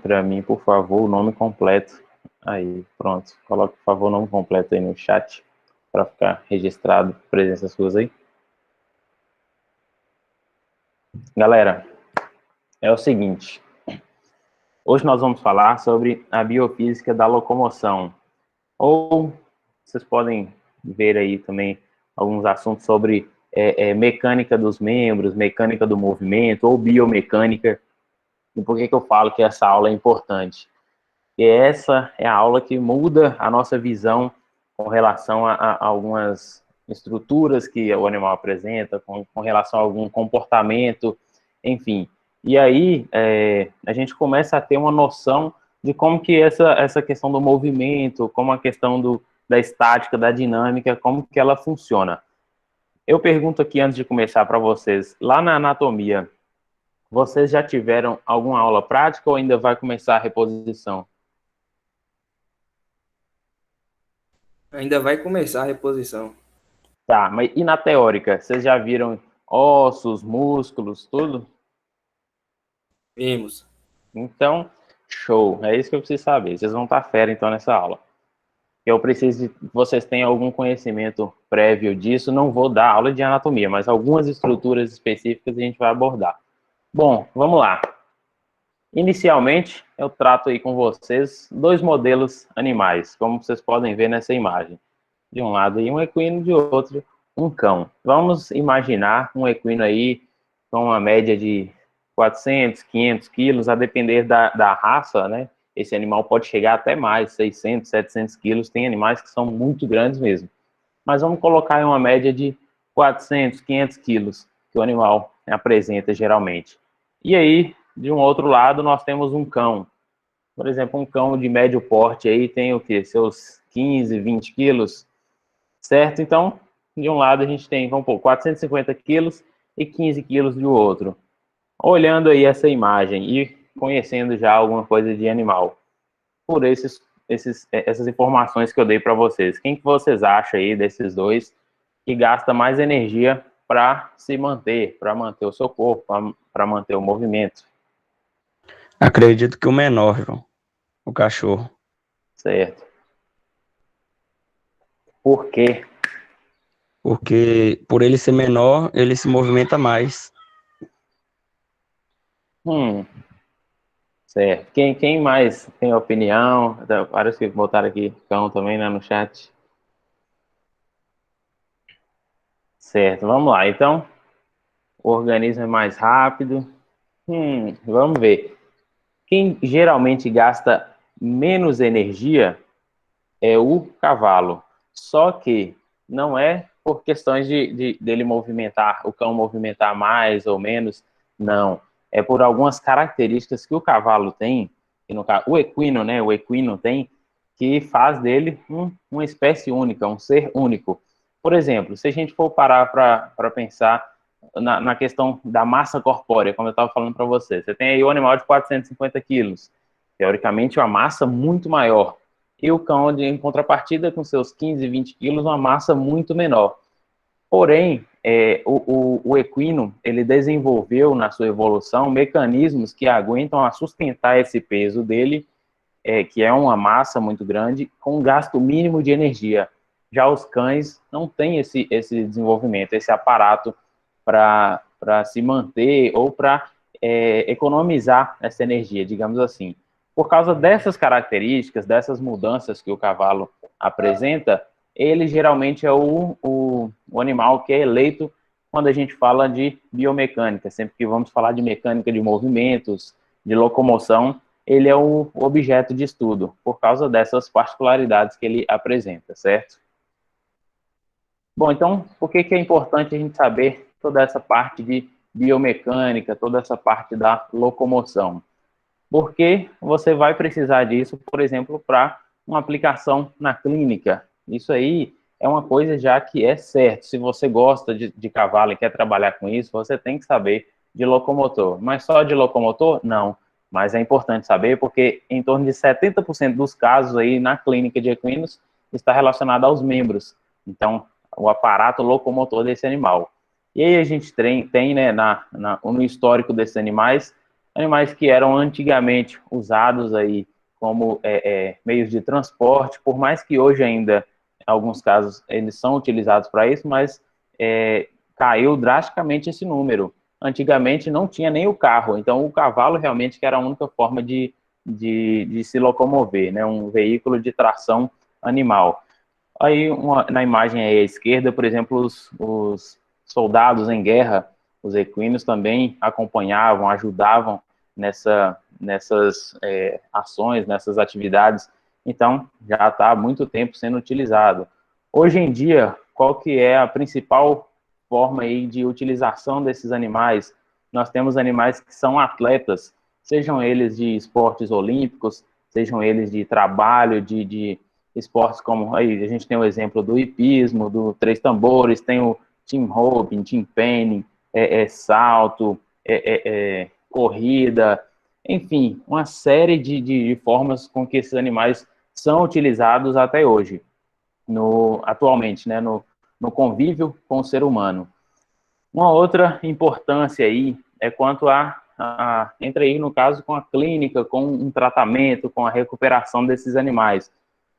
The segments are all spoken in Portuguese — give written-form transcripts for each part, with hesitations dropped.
para mim, por favor, o nome completo. Aí, pronto. Coloque, por favor, o nome completo aí no chat para ficar registrado presença suas aí. Galera, é o seguinte. Hoje nós vamos falar sobre a biofísica da locomoção. Ou vocês podem ver aí também alguns assuntos sobre mecânica dos membros, mecânica do movimento ou biomecânica. E por que eu falo que essa aula é importante? E essa é a aula que muda a nossa visão com relação a algumas estruturas que o animal apresenta, com relação a algum comportamento, enfim. E aí a gente começa a ter uma noção de como que essa questão do movimento, como a questão da estática, da dinâmica, como que ela funciona. Eu pergunto aqui antes de começar para vocês, lá na anatomia, vocês já tiveram alguma aula prática ou ainda vai começar a reposição? Ainda vai começar a reposição. Tá, mas e na teórica? Vocês já viram ossos, músculos, tudo? Vimos. Então, show. É isso que eu preciso saber. Vocês vão estar fera, então, nessa aula. Eu preciso que vocês tenham algum conhecimento prévio disso. Não vou dar aula de anatomia, mas algumas estruturas específicas a gente vai abordar. Bom, vamos lá. Inicialmente, eu trato aí com vocês dois modelos animais, como vocês podem ver nessa imagem. De um lado aí um equino, de outro um cão. Vamos imaginar um equino aí com uma média de 400, 500 quilos, a depender da raça, né? Esse animal pode chegar até mais, 600, 700 quilos. Tem animais que são muito grandes mesmo. Mas vamos colocar em uma média de 400, 500 quilos que o animal apresenta geralmente. E aí, de um outro lado, nós temos um cão. Por exemplo, um cão de médio porte aí tem o quê? Seus 15, 20 quilos, certo? Então, de um lado a gente tem, vamos pôr, 450 quilos e 15 quilos do outro. Olhando aí essa imagem e conhecendo já alguma coisa de animal, por essas informações que eu dei para vocês, quem que vocês acham aí desses dois que gasta mais energia para se manter, para manter o seu corpo, para manter o movimento? Acredito que o menor, João, o cachorro. Certo. Por quê? Porque por ele ser menor, ele se movimenta mais. Hum, certo. Quem mais tem opinião? Parece que botaram aqui cão também, né, no chat. Certo, vamos lá. Então, o organismo é mais rápido. Vamos ver. Quem geralmente gasta menos energia é o cavalo. Só que não é por questões dele movimentar, o cão movimentar mais ou menos, não. É por algumas características que o cavalo tem, que no, o equino, né? O equino tem, que faz dele uma espécie única, um ser único. Por exemplo, se a gente for parar para pensar na questão da massa corpórea, como eu estava falando para você, você tem aí o animal de 450 quilos, teoricamente uma massa muito maior, e o cão, em contrapartida, com seus 15, 20 quilos, uma massa muito menor. Porém, o equino, ele desenvolveu na sua evolução mecanismos que aguentam a sustentar esse peso dele, que é uma massa muito grande, com um gasto mínimo de energia. Já os cães não têm esse desenvolvimento, esse aparato para se manter ou para economizar essa energia, digamos assim. Por causa dessas características, dessas mudanças que o cavalo apresenta, ele geralmente é o animal que é eleito quando a gente fala de biomecânica. Sempre que vamos falar de mecânica de movimentos, de locomoção, ele é o objeto de estudo, por causa dessas particularidades que ele apresenta, certo? Bom, então, por que é importante a gente saber toda essa parte de biomecânica, toda essa parte da locomoção? Porque você vai precisar disso, por exemplo, para uma aplicação na clínica. Isso aí é uma coisa já que é certo. Se você gosta de cavalo e quer trabalhar com isso, você tem que saber de locomotor. Mas só de locomotor? Não. Mas é importante saber porque em torno de 70% dos casos aí na clínica de equinos está relacionado aos membros. Então, o aparato locomotor desse animal. E aí a gente tem né, no histórico desses animais, animais que eram antigamente usados aí como meios de transporte, por mais que hoje ainda, em alguns casos, eles são utilizados para isso, mas caiu drasticamente esse número. Antigamente não tinha nem o carro, então o cavalo realmente que era a única forma de se locomover, né? Um veículo de tração animal. Aí, na imagem aí à esquerda, por exemplo, os soldados em guerra, os equinos também acompanhavam, ajudavam nessas ações, nessas atividades. Então, já está há muito tempo sendo utilizado. Hoje em dia, qual que é a principal forma aí de utilização desses animais? Nós temos animais que são atletas, sejam eles de esportes olímpicos, sejam eles de trabalho, de esportes como, aí a gente tem o exemplo do hipismo, do três tambores, tem o team roping, team penning, salto, corrida, enfim, uma série de formas com que esses animais são utilizados até hoje, atualmente, né, no convívio com o ser humano. Uma outra importância aí é quanto entra aí no caso com a clínica, com um tratamento, com a recuperação desses animais.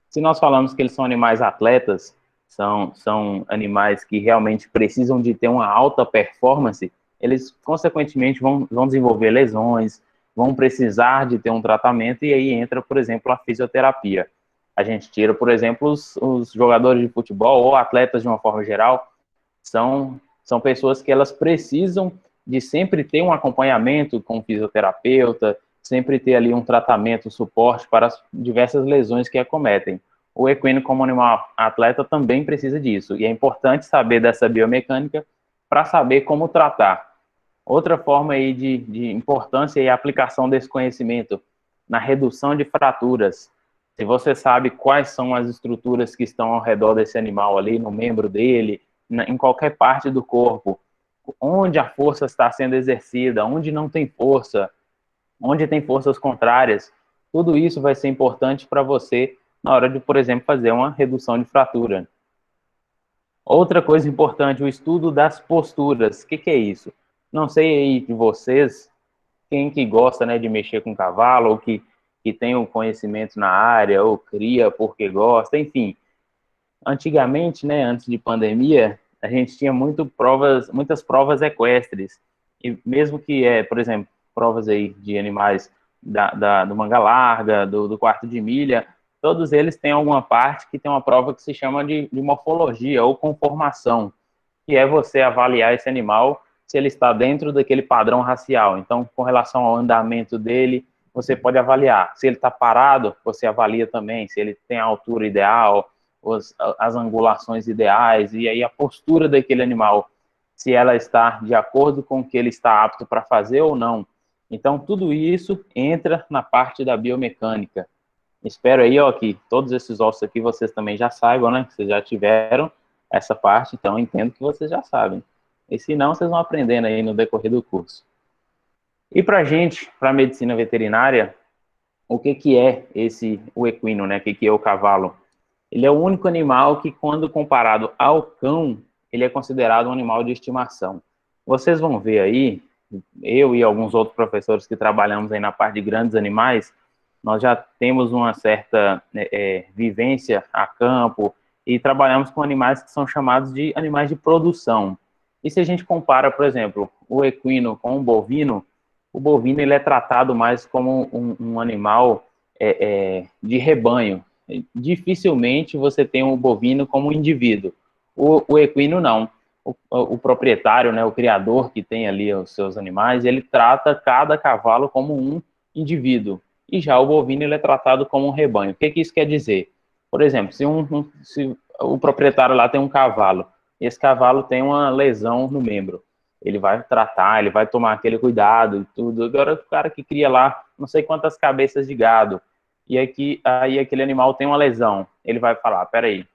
Se nós falamos que eles são animais atletas, são animais que realmente precisam de ter uma alta performance, eles, consequentemente, vão desenvolver lesões, vão precisar de ter um tratamento, e aí entra, por exemplo, a fisioterapia. A gente tira, por exemplo, os jogadores de futebol ou atletas de uma forma geral, são pessoas que elas precisam de sempre ter um acompanhamento com um fisioterapeuta, sempre ter ali um tratamento, suporte para as diversas lesões que acometem. O equino, como animal atleta, também precisa disso, e é importante saber dessa biomecânica para saber como tratar. Outra forma aí de importância e aplicação desse conhecimento na redução de fraturas. Se você sabe quais são as estruturas que estão ao redor desse animal ali, no membro dele, em qualquer parte do corpo, onde a força está sendo exercida, onde não tem força, onde tem forças contrárias, tudo isso vai ser importante para você na hora de, por exemplo, fazer uma redução de fratura. Outra coisa importante, o estudo das posturas. O que é isso? Não sei aí de vocês, quem que gosta, né, de mexer com cavalo, ou que tem um conhecimento na área, ou cria porque gosta, enfim. Antigamente, né, antes de pandemia, a gente tinha muitas provas equestres. E mesmo que, por exemplo, provas aí de animais do manga larga, do quarto de milha, todos eles têm alguma parte que tem uma prova que se chama de morfologia ou conformação, que é você avaliar esse animal se ele está dentro daquele padrão racial. Então, com relação ao andamento dele, você pode avaliar. Se ele está parado, você avalia também se ele tem a altura ideal, as angulações ideais, e aí a postura daquele animal, se ela está de acordo com o que ele está apto para fazer ou não. Então, tudo isso entra na parte da biomecânica. Espero aí, ó, que todos esses ossos aqui vocês também já saibam, né? Que vocês já tiveram essa parte, então entendo que vocês já sabem. E se não, vocês vão aprendendo aí no decorrer do curso. E para gente, para a medicina veterinária, o que é o equino, né? O que é o cavalo? Ele é o único animal que, quando comparado ao cão, ele é considerado um animal de estimação. Vocês vão ver aí, eu e alguns outros professores que trabalhamos aí na parte de grandes animais, nós já temos uma certa vivência a campo e trabalhamos com animais que são chamados de animais de produção. E se a gente compara, por exemplo, o equino com o bovino ele é tratado mais como um animal de rebanho. Dificilmente você tem um bovino como um indivíduo. O equino não. O proprietário, né, o criador que tem ali os seus animais, ele trata cada cavalo como um indivíduo. E já o bovino ele é tratado como um rebanho. O que isso quer dizer? Por exemplo, se o proprietário lá tem um cavalo, e esse cavalo tem uma lesão no membro, ele vai tratar, ele vai tomar aquele cuidado e tudo. Agora, o cara que cria lá não sei quantas cabeças de gado, e aí aquele animal tem uma lesão, ele vai falar, peraí,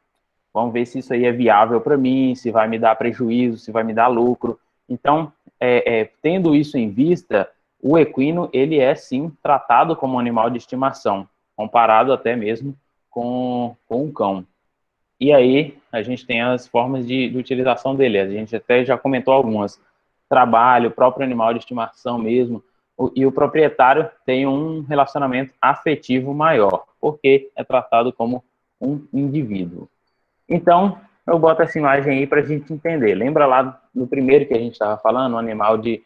vamos ver se isso aí é viável para mim, se vai me dar prejuízo, se vai me dar lucro. Então, tendo isso em vista, o equino, ele é sim tratado como um animal de estimação, comparado até mesmo com um cão. E aí, a gente tem as formas de utilização dele, a gente até já comentou algumas. Trabalho, próprio animal de estimação mesmo, e o proprietário tem um relacionamento afetivo maior, porque é tratado como um indivíduo. Então, eu boto essa imagem aí para a gente entender. Lembra lá no primeiro que a gente estava falando, um animal de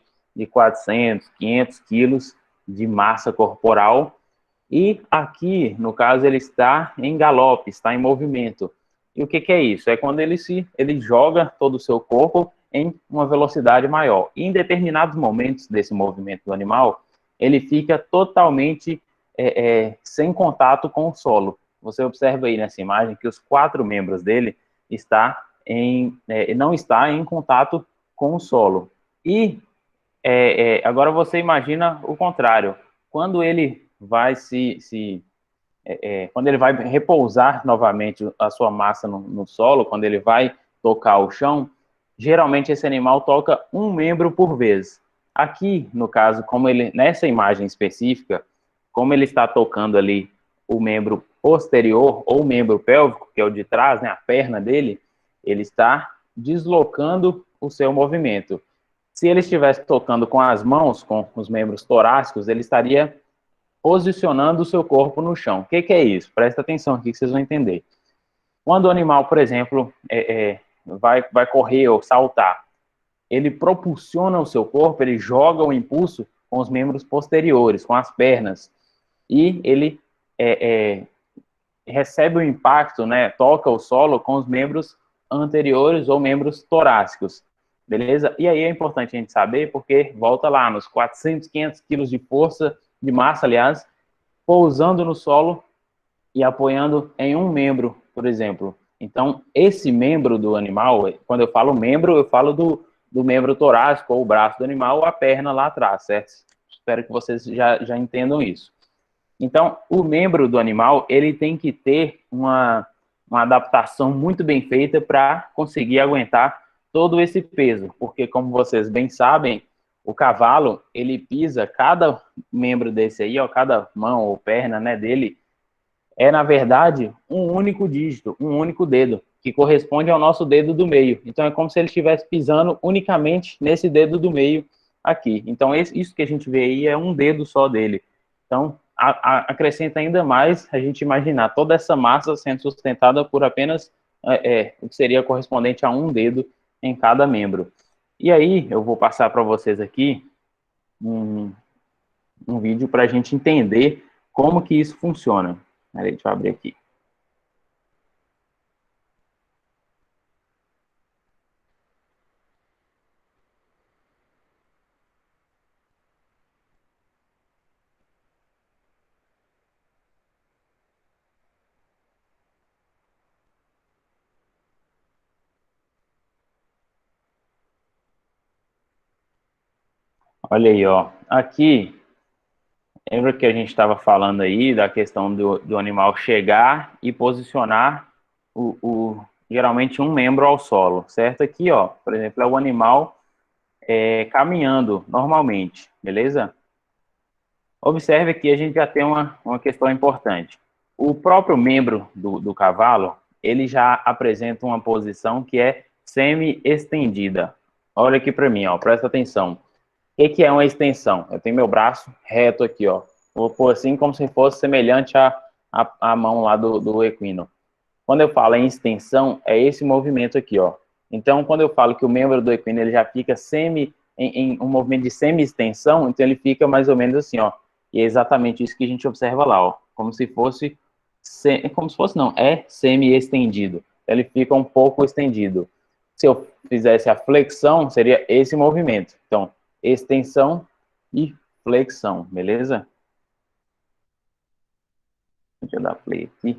400, 500 quilos de massa corporal, e aqui, no caso, ele está em galope, está em movimento. E o que é isso? É quando ele joga todo o seu corpo em uma velocidade maior. E em determinados momentos desse movimento do animal, ele fica totalmente sem contato com o solo. Você observa aí nessa imagem que os 4 membros dele não está em contato com o solo. E agora você imagina o contrário. Quando ele vai quando ele vai repousar novamente a sua massa no solo, quando ele vai tocar o chão, geralmente esse animal toca um membro por vez. Aqui, no caso, nessa imagem específica, como ele está tocando ali o membro posterior ou o membro pélvico, que é o de trás, né, a perna dele, ele está deslocando o seu movimento. Se ele estivesse tocando com as mãos, com os membros torácicos, ele estaria posicionando o seu corpo no chão. O que é isso? Presta atenção aqui que vocês vão entender. Quando o animal, por exemplo, vai correr ou saltar, ele propulsiona o seu corpo, ele joga o impulso com os membros posteriores, com as pernas, e ele recebe o impacto, né, toca o solo com os membros anteriores ou membros torácicos, beleza? E aí é importante a gente saber, porque volta lá nos 400, 500 quilos de força, de massa, aliás, pousando no solo e apoiando em um membro, por exemplo. Então, esse membro do animal, quando eu falo membro, eu falo do membro torácico, ou o braço do animal, ou a perna lá atrás, certo? Espero que vocês já entendam isso. Então, o membro do animal, ele tem que ter uma adaptação muito bem feita para conseguir aguentar todo esse peso, porque, como vocês bem sabem, o cavalo, ele pisa, cada membro desse aí, ó, cada mão ou perna, né, dele, na verdade, um único dígito, um único dedo, que corresponde ao nosso dedo do meio. Então, é como se ele estivesse pisando unicamente nesse dedo do meio aqui. Então, isso que a gente vê aí é um dedo só dele. Então, acrescenta ainda mais a gente imaginar toda essa massa sendo sustentada por apenas o que seria correspondente a um dedo em cada membro. E aí, eu vou passar para vocês aqui um vídeo para a gente entender como que isso funciona. Peraí, deixa eu abrir aqui. Olha aí, ó. Aqui, lembra que a gente estava falando aí da questão do animal chegar e posicionar geralmente um membro ao solo, certo? Aqui, ó, por exemplo, é o animal caminhando normalmente, beleza? Observe que a gente já tem uma questão importante. O próprio membro do cavalo, ele já apresenta uma posição que é semi-estendida. Olha aqui para mim, ó, presta atenção. O que é uma extensão? Eu tenho meu braço reto aqui, ó. Vou pôr assim como se fosse semelhante à mão lá do equino. Quando eu falo em extensão, é esse movimento aqui, ó. Então, quando eu falo que o membro do equino ele já fica em um movimento de semi-extensão, então ele fica mais ou menos assim, ó. E é exatamente isso que a gente observa lá, ó. Como se fosse não, é semi-estendido. Ele fica um pouco estendido. Se eu fizesse a flexão, seria esse movimento. Então, extensão e flexão, beleza? Deixa eu dar play aqui.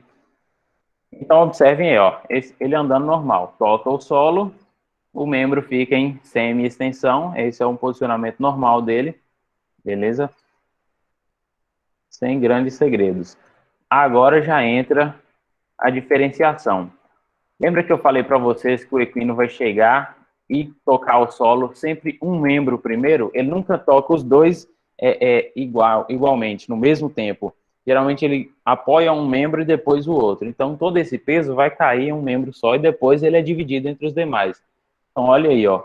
Então, observem aí, ó, ele andando normal. Toca o solo, o membro fica em semi-extensão, esse é um posicionamento normal dele, beleza? Sem grandes segredos. Agora já entra a diferenciação. Lembra que eu falei para vocês que o equino vai chegar e tocar o solo sempre um membro primeiro? Ele nunca toca os dois igualmente, no mesmo tempo. Geralmente ele apoia um membro e depois o outro. Então todo esse peso vai cair em um membro só e depois ele é dividido entre os demais. Então olha aí, ó.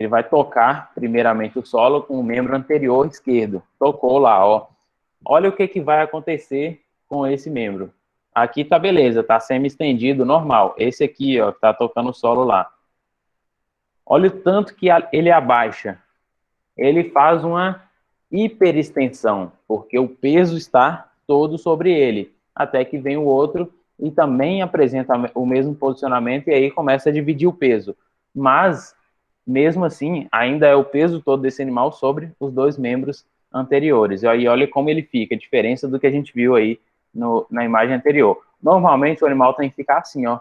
Ele vai tocar primeiramente o solo com o membro anterior esquerdo. Tocou lá, ó. Olha o que vai acontecer com esse membro. Aqui tá beleza, tá semi-estendido, normal. Esse aqui, ó, que tá tocando o solo lá. Olha o tanto que ele abaixa. Ele faz uma hiperextensão, porque o peso está todo sobre ele. Até que vem o outro e também apresenta o mesmo posicionamento e aí começa a dividir o peso. Mas, mesmo assim, ainda é o peso todo desse animal sobre os dois membros anteriores. E aí olha como ele fica, a diferença do que a gente viu aí na imagem anterior. Normalmente o animal tem que ficar assim, ó.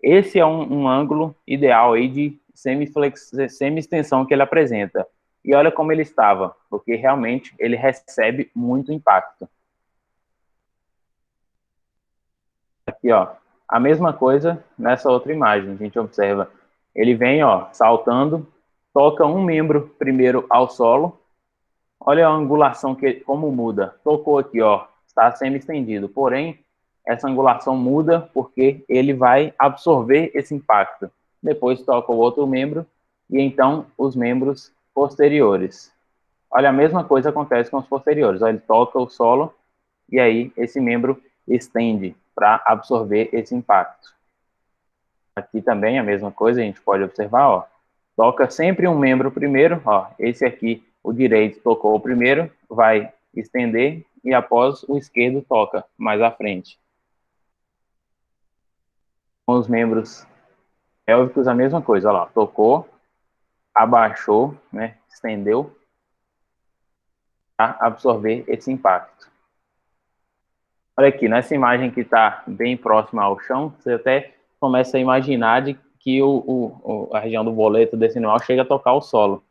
Esse é um ângulo ideal aí de semi-extensão que ele apresenta. E olha como ele estava, porque realmente ele recebe muito impacto. Aqui, ó, a mesma coisa nessa outra imagem, a gente observa. Ele vem, ó, saltando, toca um membro primeiro ao solo. Olha a angulação, como muda. Tocou aqui, ó, está semi-estendido. Porém, essa angulação muda porque ele vai absorver esse impacto. Depois toca o outro membro e então os membros posteriores. Olha, a mesma coisa acontece com os posteriores. Olha, ele toca o solo e aí esse membro estende para absorver esse impacto. Aqui também a mesma coisa, a gente pode observar, ó. Toca sempre um membro primeiro, ó. Esse aqui, o direito tocou o primeiro, vai estender e após o esquerdo toca mais à frente. Com os membros pélvicos a mesma coisa, ó lá. Tocou, abaixou, né? Estendeu para absorver esse impacto. Olha aqui, nessa imagem que está bem próxima ao chão, você até começa a imaginar de que a região do boleto desse animal chega a tocar o solo.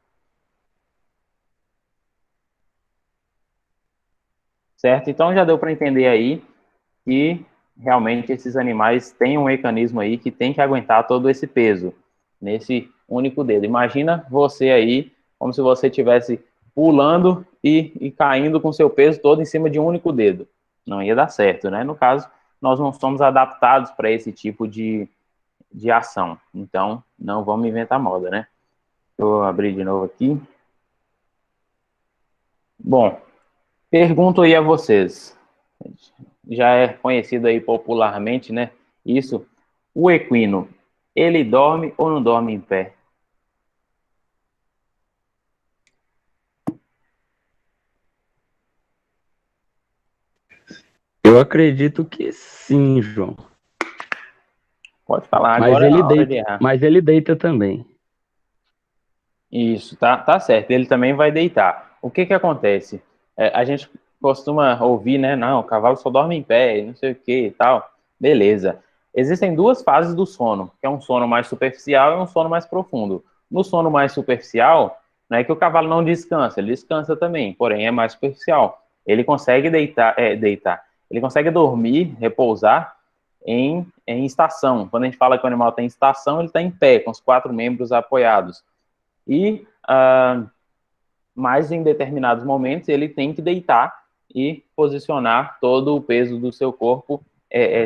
Certo? Então já deu para entender aí que realmente esses animais têm um mecanismo aí que tem que aguentar todo esse peso nesse único dedo. Imagina você aí, como se você estivesse pulando e caindo com seu peso todo em cima de um único dedo. Não ia dar certo, né? No caso, nós não somos adaptados para esse tipo de ação. Então, não vamos inventar moda, né? Vou abrir de novo aqui. Bom, pergunto aí a vocês. Já é conhecido aí popularmente, né? Isso. O equino, ele dorme ou não dorme em pé? Eu acredito que sim, João. Pode falar, Mas agora é ele a hora deita, de errar. mas ele deita também. Isso, tá certo. Ele também vai deitar. O que acontece? A gente costuma ouvir, né? Não, o cavalo só dorme em pé, não sei o que e tal. Beleza. Existem duas fases do sono, que é um sono mais superficial e um sono mais profundo. No sono mais superficial, não é que o cavalo não descansa, ele descansa também, porém é mais superficial. Ele consegue deitar. Ele consegue dormir, repousar em estação. Quando a gente fala que o animal tem estação, ele está em pé, com os 4 membros apoiados. E, mas em determinados momentos, ele tem que deitar e posicionar todo o peso do seu corpo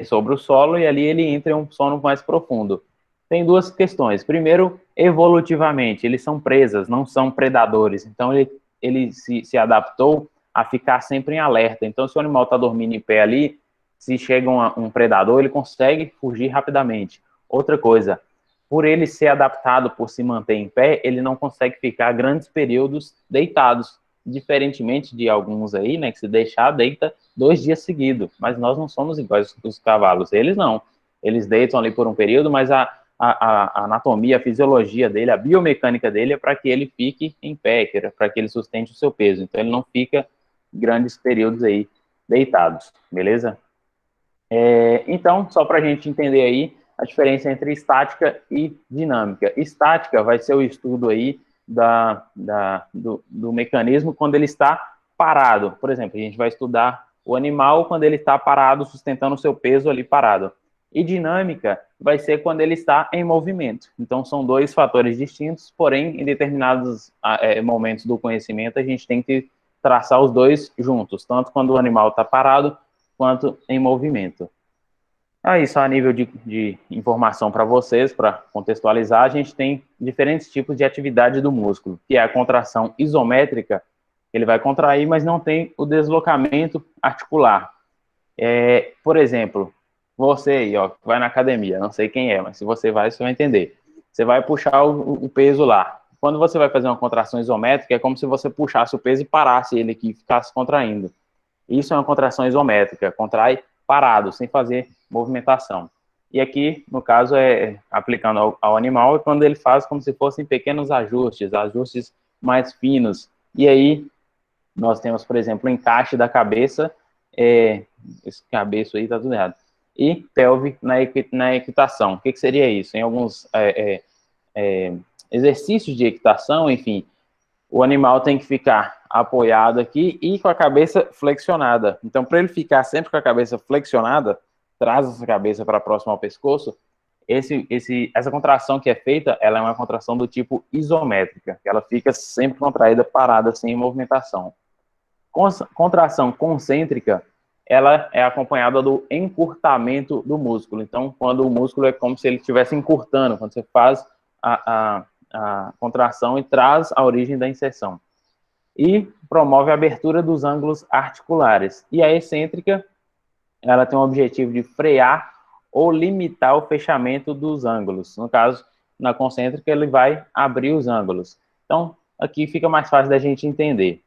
sobre o solo, e ali ele entra em um sono mais profundo. Tem duas questões. Primeiro, evolutivamente, eles são presas, não são predadores. Então, ele se adaptou a ficar sempre em alerta. Então, se o animal está dormindo em pé ali, se chega um predador, ele consegue fugir rapidamente. Outra coisa, por ele ser adaptado, por se manter em pé, ele não consegue ficar grandes períodos deitados, diferentemente de alguns aí, né, que se deixar, deita 2 dias seguidos, mas nós não somos iguais os cavalos, eles não, eles deitam ali por um período, mas a anatomia, a fisiologia dele, a biomecânica dele é para que ele fique em pé, para que ele sustente o seu peso, então ele não fica grandes períodos aí deitados, beleza? Então, só para a gente entender aí, a diferença entre estática e dinâmica. Estática vai ser o estudo aí do mecanismo quando ele está parado. Por exemplo, a gente vai estudar o animal quando ele está parado, sustentando o seu peso ali parado. E dinâmica vai ser quando ele está em movimento. Então, são 2 fatores distintos, porém, em determinados momentos do conhecimento, a gente tem que traçar os dois juntos, tanto quando o animal está parado, quanto em movimento. Aí, só a nível de informação para vocês, para contextualizar, a gente tem diferentes tipos de atividade do músculo, que é a contração isométrica, ele vai contrair, mas não tem o deslocamento articular. Por exemplo, você aí, ó, que vai na academia, não sei quem é, mas se você vai entender. Você vai puxar o peso lá. Quando você vai fazer uma contração isométrica, é como se você puxasse o peso e parasse ele aqui e ficasse contraindo. Isso é uma contração isométrica, contrai parado, sem fazer movimentação. E aqui, no caso, aplicando ao animal, é quando ele faz como se fossem pequenos ajustes, ajustes mais finos. E aí, nós temos, por exemplo, o encaixe da cabeça, esse cabeço aí tá tudo errado, e pelve na equitação. O que seria isso? Em alguns exercícios de equitação, enfim, o animal tem que ficar apoiado aqui e com a cabeça flexionada. Então, para ele ficar sempre com a cabeça flexionada, traz essa cabeça para próximo ao pescoço, essa contração que é feita, ela é uma contração do tipo isométrica, que ela fica sempre contraída, parada, sem movimentação. Contração concêntrica, ela é acompanhada do encurtamento do músculo. Então, quando o músculo é como se ele estivesse encurtando, quando você faz a contração e traz a origem da inserção. E promove a abertura dos ângulos articulares. E a excêntrica, ela tem o objetivo de frear ou limitar o fechamento dos ângulos. No caso, na concêntrica, ele vai abrir os ângulos. Então, aqui fica mais fácil da gente entender.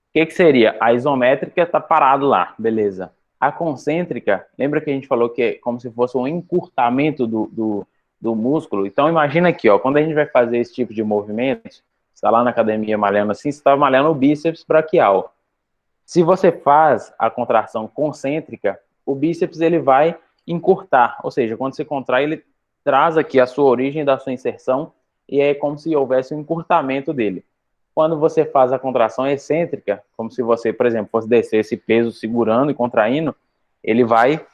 O que seria? A isométrica está parado lá, beleza. A concêntrica, lembra que a gente falou que é como se fosse um encurtamento do músculo? Então, imagina aqui, ó, quando a gente vai fazer esse tipo de movimento, você está lá na academia malhando assim, você está malhando o bíceps braquial. Se você faz a contração concêntrica, o bíceps ele vai encurtar, ou seja, quando você contrai, ele traz aqui a sua origem da sua inserção e é como se houvesse um encurtamento dele. Quando você faz a contração excêntrica, como se você, por exemplo, fosse descer esse peso segurando e contraindo, ele vai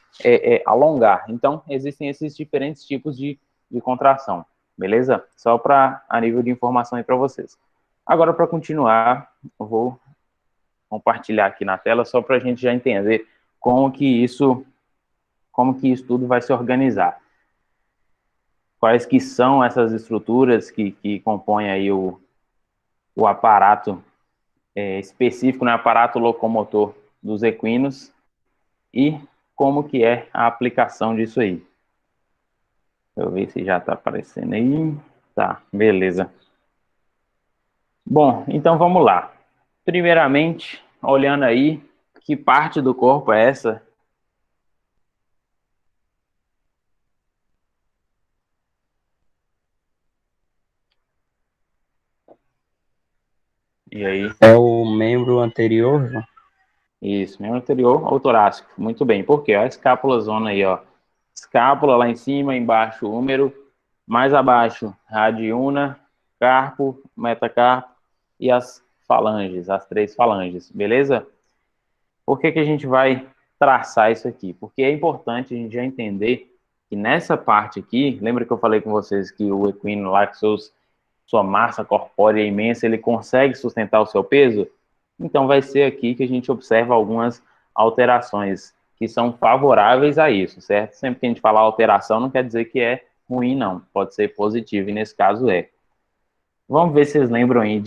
alongar. Então, existem esses diferentes tipos de contração, beleza? Só para a nível de informação aí para vocês. Agora, para continuar, eu vou compartilhar aqui na tela, só para a gente já entender como que isso tudo vai se organizar. Quais que são essas estruturas que compõem aí o aparato específico, né, aparato locomotor dos equinos, e como que é a aplicação disso aí. Deixa eu ver se já está aparecendo aí. Tá, beleza. Bom, então vamos lá. Primeiramente, olhando aí, que parte do corpo é essa? E aí? É o membro anterior, João? Isso, membro anterior ou torácico. Muito bem. Por quê? Olha a escápula zona aí, ó. Escápula lá em cima, embaixo úmero, mais abaixo radiúna, carpo, metacarpo e as falanges, as 3 falanges, beleza? Por que a gente vai traçar isso aqui? Porque é importante a gente já entender que nessa parte aqui, lembra que eu falei com vocês que o equino lá, que sua massa corpórea é imensa, ele consegue sustentar o seu peso? Então vai ser aqui que a gente observa algumas alterações que são favoráveis a isso, certo? Sempre que a gente fala alteração, não quer dizer que é ruim, não. Pode ser positivo, e nesse caso é. Vamos ver se vocês lembram aí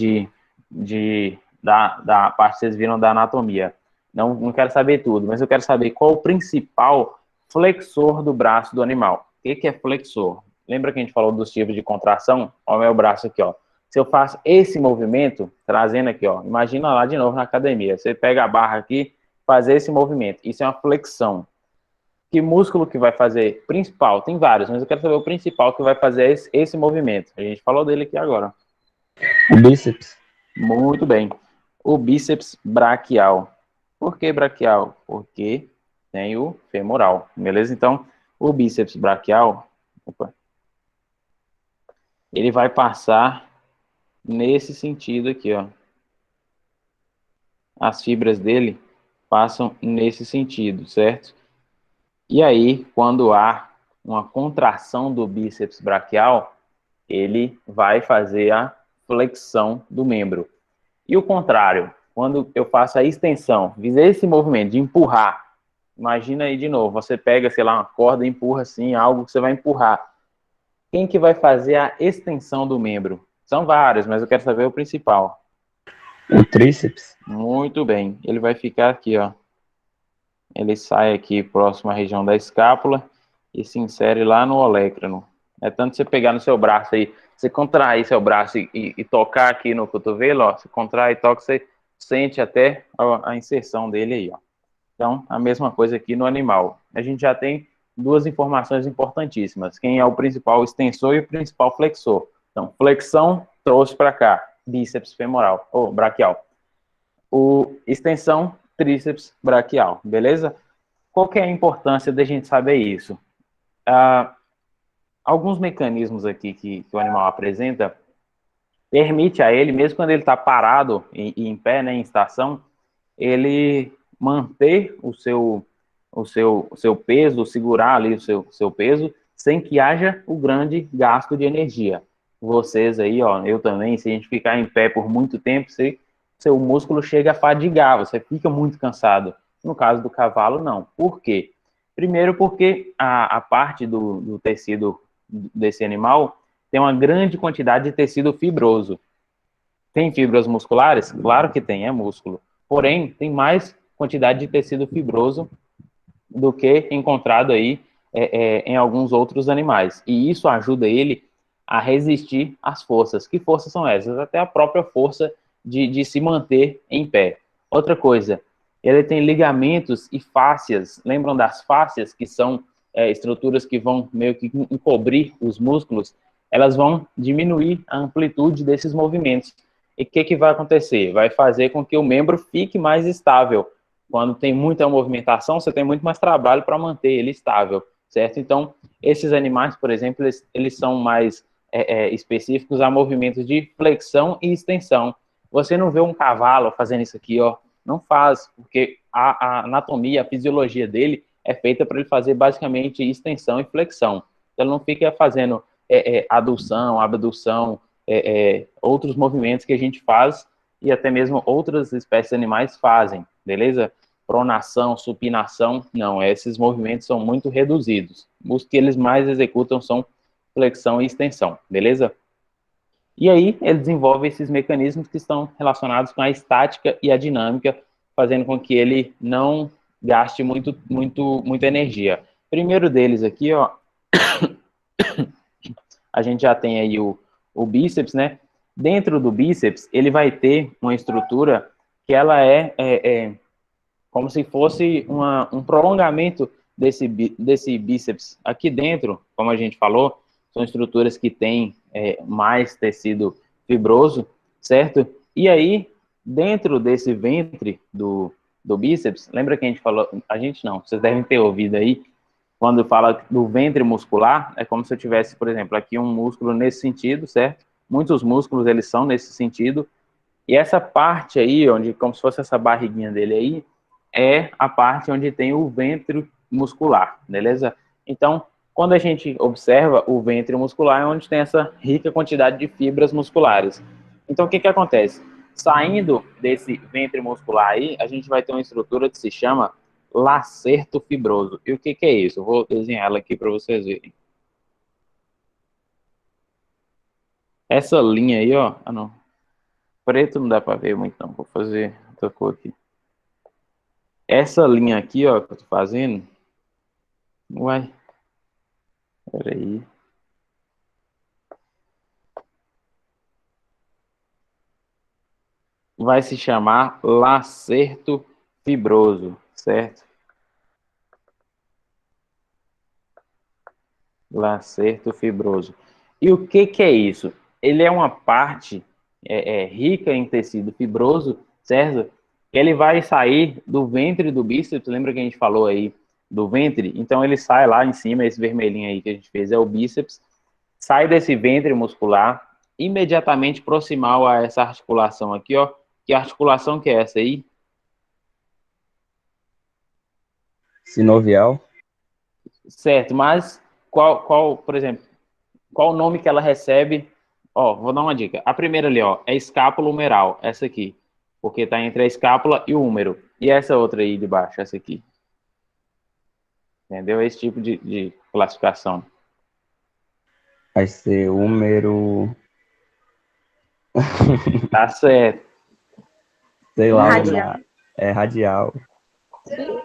da parte que vocês viram da anatomia. Não quero saber tudo, mas eu quero saber qual o principal flexor do braço do animal. O que é flexor? Lembra que a gente falou dos tipos de contração? Olha o meu braço aqui, ó. Se eu faço esse movimento, trazendo aqui, ó, imagina lá de novo na academia, você pega a barra aqui, fazer esse movimento, isso é uma flexão. Que músculo que vai fazer? Principal, tem vários, mas eu quero saber o principal que vai fazer esse movimento. A gente falou dele aqui agora. O bíceps. Muito bem. O bíceps braquial. Por que braquial? Porque tem o femoral, beleza? Então, o bíceps braquial, ele vai passar nesse sentido aqui, ó. As fibras dele passam nesse sentido, certo? E aí, quando há uma contração do bíceps braquial, ele vai fazer a flexão do membro. E o contrário, quando eu faço a extensão, fiz esse movimento de empurrar, Imagina aí de novo, você pega, sei lá, uma corda e empurra assim, algo que você vai empurrar. Quem que vai fazer a extensão do membro? São vários, mas eu quero saber o principal. O tríceps. Muito bem, ele vai ficar aqui, ó. Ele sai aqui próximo à região da escápula e se insere lá no olecrano. É tanto você pegar no seu braço aí, você contrair seu braço e tocar aqui no cotovelo, ó, você contrai e toca, você sente até a inserção dele aí, ó. Então, a mesma coisa aqui no animal. A gente já tem duas informações importantíssimas. Quem é o principal extensor e o principal flexor. Então, flexão, trouxe para cá, bíceps femoral, ou braquial. O extensão, tríceps braquial, beleza? Qual que é a importância da gente saber isso? Alguns mecanismos aqui que o animal apresenta permite a ele, mesmo quando ele está parado e em pé, né, em estação, ele manter o seu peso, segurar ali o seu peso, sem que haja o grande gasto de energia. Vocês aí, ó, eu também, se a gente ficar em pé por muito tempo, seu músculo chega a fadigar, você fica muito cansado. No caso do cavalo, não. Por quê? Primeiro porque a parte do tecido desse animal tem uma grande quantidade de tecido fibroso. Tem fibras musculares? Claro que tem, é músculo. Porém, tem mais quantidade de tecido fibroso do que encontrado aí em alguns outros animais. E isso ajuda ele a resistir às forças. Que forças são essas? Até a própria força de se manter em pé. Outra coisa, ele tem ligamentos e fáscias. Lembram das fáscias, que são estruturas que vão meio que encobrir os músculos? Elas vão diminuir a amplitude desses movimentos. E o que vai acontecer? Vai fazer com que o membro fique mais estável. Quando tem muita movimentação, você tem muito mais trabalho para manter ele estável, certo? Então, esses animais, por exemplo, eles são mais específicos a movimentos de flexão e extensão. Você não vê um cavalo fazendo isso aqui, ó, não faz, porque a anatomia, a fisiologia dele é feita para ele fazer basicamente extensão e flexão. Então, ele não fica fazendo adução, abdução, outros movimentos que a gente faz e até mesmo outras espécies de animais fazem, beleza? Pronação, supinação, não, esses movimentos são muito reduzidos. Os que eles mais executam são flexão e extensão, beleza? E aí ele desenvolve esses mecanismos que estão relacionados com a estática e a dinâmica, fazendo com que ele não gaste muita energia. Primeiro deles aqui, ó, a gente já tem aí o bíceps, né? Dentro do bíceps, ele vai ter uma estrutura que ela é como se fosse um prolongamento desse bíceps. Aqui dentro, como a gente falou, são estruturas que têm mais tecido fibroso, certo? E aí, dentro desse ventre do bíceps, lembra que a gente falou, a gente não, vocês devem ter ouvido aí, quando fala do ventre muscular, é como se eu tivesse, por exemplo, aqui um músculo nesse sentido, certo? Muitos músculos, eles são nesse sentido, e essa parte aí, onde, como se fosse essa barriguinha dele aí, é a parte onde tem o ventre muscular, beleza? Então, quando a gente observa o ventre muscular, é onde tem essa rica quantidade de fibras musculares. Então, o que acontece? Saindo desse ventre muscular aí, a gente vai ter uma estrutura que se chama lacerto fibroso. E o que é isso? Eu vou desenhar ela aqui para vocês verem. Essa linha aí, ó. Ah, não. Preto não dá para ver muito, não. Vou fazer outra cor aqui. Essa linha aqui, ó, que eu tô fazendo. Uai. Peraí. Vai se chamar lacerto fibroso, certo? Lacerto fibroso. E o que é isso? Ele é uma parte rica em tecido fibroso, certo? Ele vai sair do ventre do bíceps, lembra que a gente falou aí do ventre? Então ele sai lá em cima, esse vermelhinho aí que a gente fez é o bíceps, sai desse ventre muscular, imediatamente proximal a essa articulação aqui, ó. Que articulação que é essa aí? Sinovial. Certo, mas qual, por exemplo, qual o nome que ela recebe? Ó, vou dar uma dica. A primeira ali, ó, é escápula humeral, essa aqui, porque tá entre a escápula e o húmero. E essa outra aí de baixo, essa aqui? Entendeu? Esse tipo de classificação. Vai ser húmero, Tá certo. sei lá, Radial. é radial.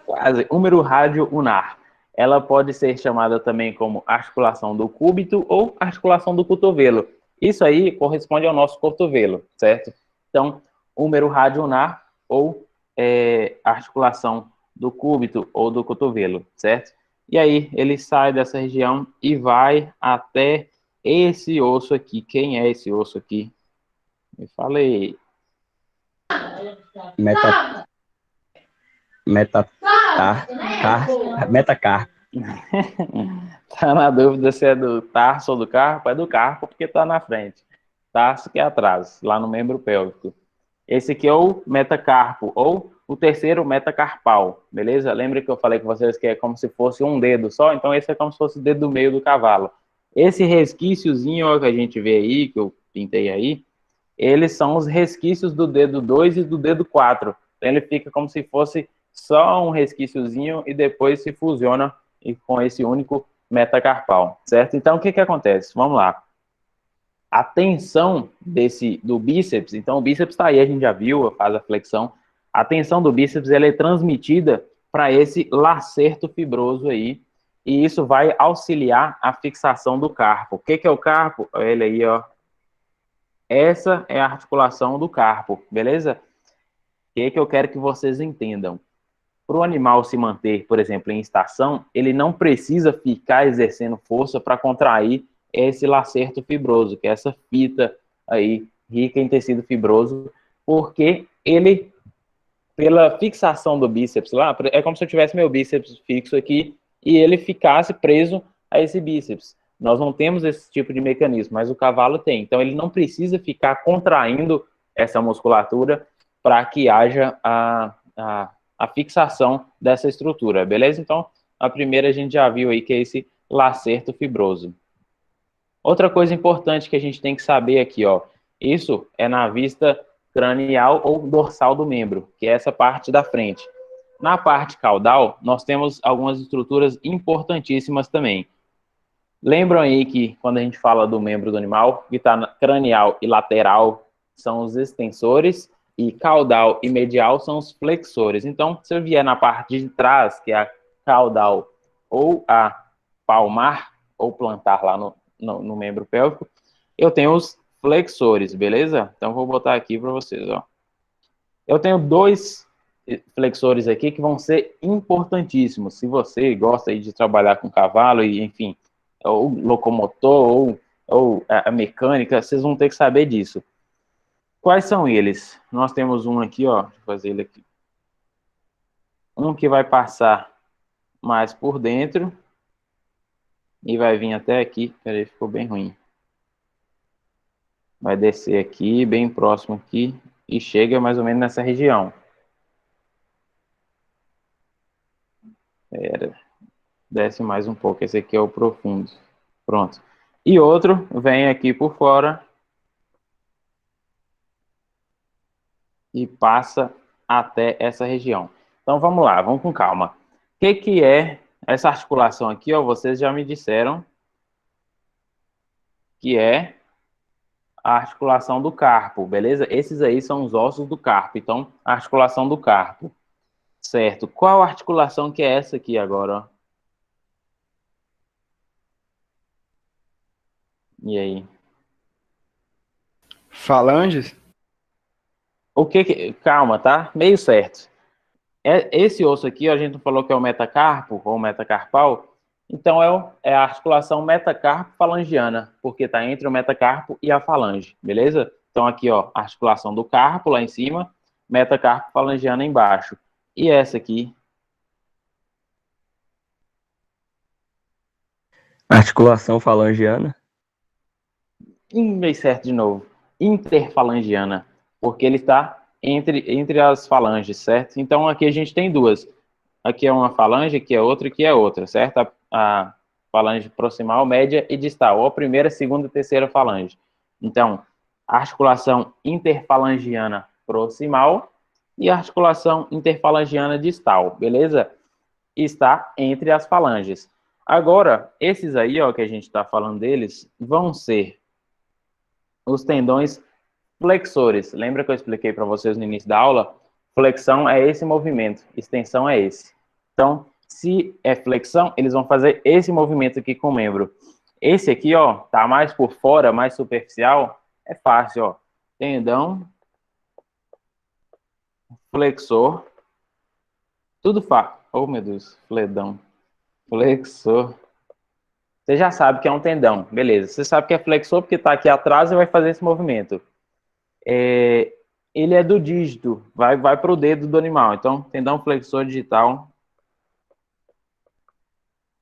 Quase. Húmero rádio unar. Ela pode ser chamada também como articulação do cúbito ou articulação do cotovelo. Isso aí corresponde ao nosso cotovelo, certo? Então, húmero rádio unar ou articulação do cúbito ou do cotovelo, certo? E aí, ele sai dessa região e vai até esse osso aqui. Quem é esse osso aqui? Me falei. Meta, metacarpo. Tá na dúvida se é do tarso ou do carpo? É do carpo porque tá na frente. Tarso que é atrás, lá no membro pélvico. Esse aqui é o metacarpo, ou o terceiro metacarpal, beleza? Lembra que eu falei com vocês que é como se fosse um dedo só? Então esse é como se fosse o dedo do meio do cavalo. Esse resquíciozinho ó, que a gente vê aí, que eu pintei aí, eles são os resquícios do dedo 2 e do dedo 4. Então ele fica como se fosse só um resquíciozinho e depois se fusiona com esse único metacarpal, certo? Então o que acontece? Vamos lá. A tensão do bíceps, então o bíceps está aí, a gente já viu, faz a flexão. A tensão do bíceps ela é transmitida para esse lacerto fibroso aí, e isso vai auxiliar a fixação do carpo. O que é o carpo? Ele aí, ó. Essa é a articulação do carpo, beleza? O que eu quero que vocês entendam? Para o animal se manter, por exemplo, em estação, ele não precisa ficar exercendo força para contrair esse lacerto fibroso, que é essa fita aí, rica em tecido fibroso, porque ele, pela fixação do bíceps lá, é como se eu tivesse meu bíceps fixo aqui e ele ficasse preso a esse bíceps. Nós não temos esse tipo de mecanismo, mas o cavalo tem. Então, ele não precisa ficar contraindo essa musculatura para que haja a fixação dessa estrutura, beleza? Então, a primeira a gente já viu aí que é esse lacerto fibroso. Outra coisa importante que a gente tem que saber aqui, ó, isso é na vista cranial ou dorsal do membro, que é essa parte da frente. Na parte caudal, nós temos algumas estruturas importantíssimas também. Lembram aí que quando a gente fala do membro do animal, que está cranial e lateral são os extensores, e caudal e medial são os flexores. Então, se eu vier na parte de trás, que é a caudal ou a palmar, ou plantar lá no membro pélvico, eu tenho os flexores, beleza? Então, vou botar aqui para vocês, ó. Eu tenho dois flexores aqui que vão ser importantíssimos. Se você gosta aí de trabalhar com cavalo, e enfim, ou locomotor, ou a mecânica, vocês vão ter que saber disso. Quais são eles? Nós temos um aqui, ó, deixa eu fazer ele aqui. Um que vai passar mais por dentro e vai vir até aqui. Peraí, ficou bem ruim. Vai descer aqui, bem próximo aqui, e chega mais ou menos nessa região. Desce mais um pouco, esse aqui é o profundo. Pronto. E outro vem aqui por fora e passa até essa região. Então, vamos lá, vamos com calma. O que é essa articulação aqui? Ó, vocês já me disseram que é a articulação do carpo, beleza? Esses aí são os ossos do carpo. Então, a articulação do carpo. Certo. Qual articulação que é essa aqui agora, ó? E aí? Falanges? Calma, tá? Meio certo. Esse osso aqui, a gente não falou que é o metacarpo ou metacarpal, então é a articulação metacarpo-falangiana, porque está entre o metacarpo e a falange, beleza? Então aqui, ó, a articulação do carpo lá em cima, metacarpo-falangiana embaixo. E essa aqui? Articulação falangiana. Meio certo de novo. Interfalangiana, porque ele está entre as falanges, certo? Então aqui a gente tem duas. Aqui é uma falange, aqui é outra, aqui é outra, certo? A falange proximal, média e distal, ou a primeira, segunda e terceira falange. Então, a articulação interfalangiana proximal e a articulação interfalangiana distal, beleza? está entre as falanges. Agora, esses aí, ó, que a gente está falando deles, vão ser os tendões flexores. Lembra que eu expliquei para vocês no início da aula? Flexão é esse movimento, extensão é esse. Então, se é flexão, eles vão fazer esse movimento aqui com o membro. Esse aqui, ó, tá mais por fora, mais superficial, é fácil, ó. Tendão flexor, tudo fácil. Oh, meu Deus, fledão. Flexor. Você já sabe que é um tendão, beleza. Você sabe que é flexor porque está aqui atrás e vai fazer esse movimento. Ele é do dígito, vai para o dedo do animal. Então, tendão flexor digital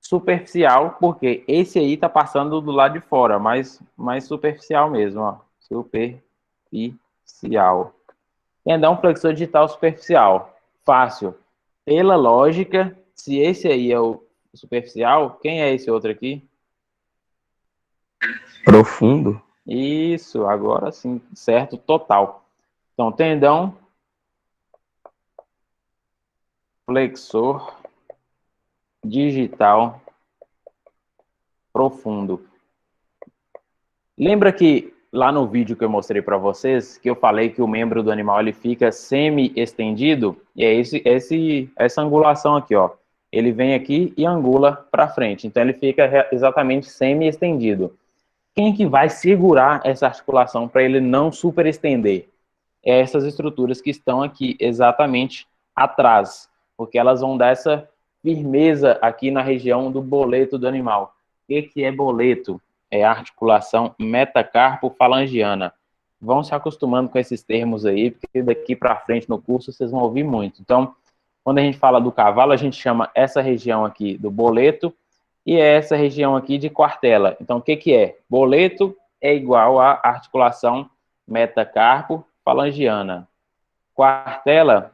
superficial, porque esse aí está passando do lado de fora, mais superficial mesmo, ó. Superficial. Tendão flexor digital superficial. Fácil. Pela lógica, se esse aí é o superficial, quem é esse outro aqui? Profundo. Isso, agora sim, certo, total. Então, tendão flexor digital profundo. Lembra que lá no vídeo que eu mostrei para vocês, que eu falei que o membro do animal ele fica semi-estendido? E é essa angulação aqui, ó. Ele vem aqui e angula para frente. Então, ele fica exatamente semi-estendido. Quem que vai segurar essa articulação para ele não superestender? É essas estruturas que estão aqui exatamente atrás, porque elas vão dar essa firmeza aqui na região do boleto do animal. O que é boleto? É a articulação metacarpo-falangiana. Vão se acostumando com esses termos aí, porque daqui para frente no curso vocês vão ouvir muito. Então, quando a gente fala do cavalo, a gente chama essa região aqui do boleto e essa região aqui de quartela. Então, o que é? Boleto é igual à articulação metacarpo-falangiana. Quartela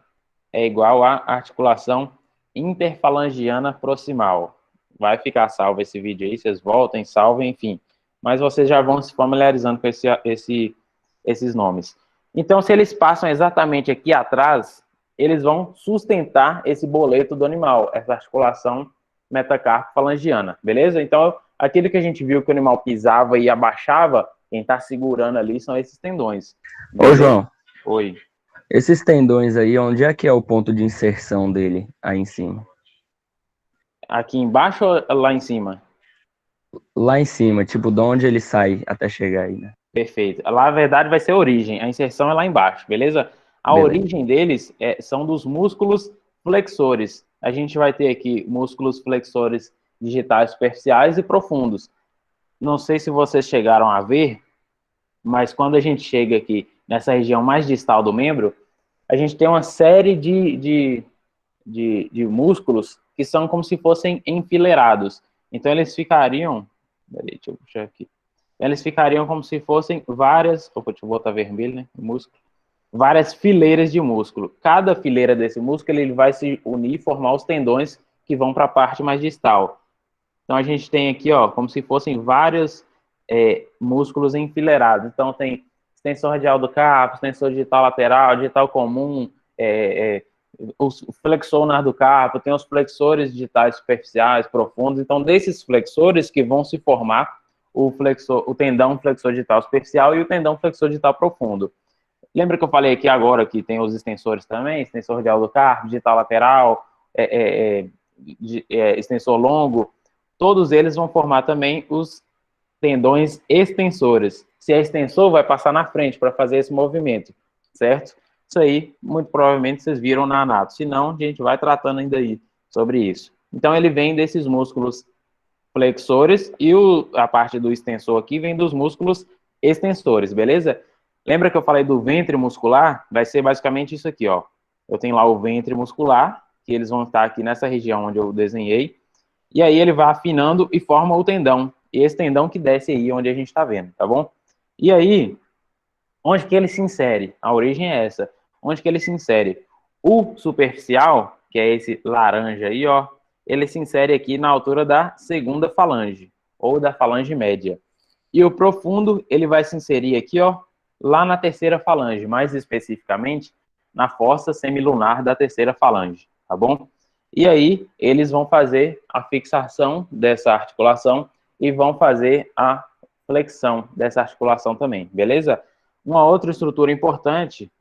é igual à articulação interfalangiana proximal. Vai ficar salvo esse vídeo aí, vocês voltem, salvem, enfim. Mas vocês já vão se familiarizando com esses nomes. Então, se eles passam exatamente aqui atrás, eles vão sustentar esse boleto do animal, essa articulação metacarpo-falangiana, beleza? Então, aquilo que a gente viu que o animal pisava e abaixava, quem está segurando ali são esses tendões. Beleza? Ô, João. Oi. Esses tendões aí, onde é que é o ponto de inserção dele aí em cima? Aqui embaixo ou lá em cima? Lá em cima, tipo, de onde ele sai até chegar aí, né? Perfeito. Lá, na verdade, vai ser a origem. A inserção é lá embaixo, beleza? A origem deles são dos músculos flexores. A gente vai ter aqui músculos flexores digitais superficiais e profundos. Não sei se vocês chegaram a ver, mas quando a gente chega aqui nessa região mais distal do membro, a gente tem uma série de músculos que são como se fossem enfileirados. Então, eles ficariam... Peraí, deixa eu puxar aqui. Eles ficariam como se fossem várias... Opa, deixa eu botar vermelho, né? Músculo. Várias fileiras de músculo. Cada fileira desse músculo, ele vai se unir e formar os tendões que vão para a parte mais distal. Então, a gente tem aqui, ó, como se fossem vários músculos enfileirados. Então, tem extensor radial do carpo, extensor digital lateral, digital comum, o flexor ulnar do carpo, tem os flexores digitais superficiais, profundos. Então, desses flexores que vão se formar o tendão flexor digital superficial e o tendão flexor digital profundo. Lembra que eu falei aqui agora que tem os extensores também? Extensor radial do carpo, digital lateral, extensor longo. Todos eles vão formar também os tendões extensores. Se é extensor, vai passar na frente para fazer esse movimento, certo? Isso aí, muito provavelmente, vocês viram na anato. Se não, a gente vai tratando ainda aí sobre isso. Então, ele vem desses músculos flexores e a parte do extensor aqui vem dos músculos extensores, beleza? Lembra que eu falei do ventre muscular? Vai ser basicamente isso aqui, ó. Eu tenho lá o ventre muscular, que eles vão estar aqui nessa região onde eu desenhei, e aí ele vai afinando e forma o tendão. E esse tendão que desce aí onde a gente está vendo, tá bom? E aí, onde que ele se insere? A origem é essa. Onde que ele se insere? O superficial, que é esse laranja aí, ó, ele se insere aqui na altura da segunda falange, ou da falange média. E o profundo, ele vai se inserir aqui, ó, lá na terceira falange, mais especificamente na fossa semilunar da terceira falange, tá bom? E aí, eles vão fazer a fixação dessa articulação e vão fazer a flexão dessa articulação também, beleza? Uma outra estrutura importante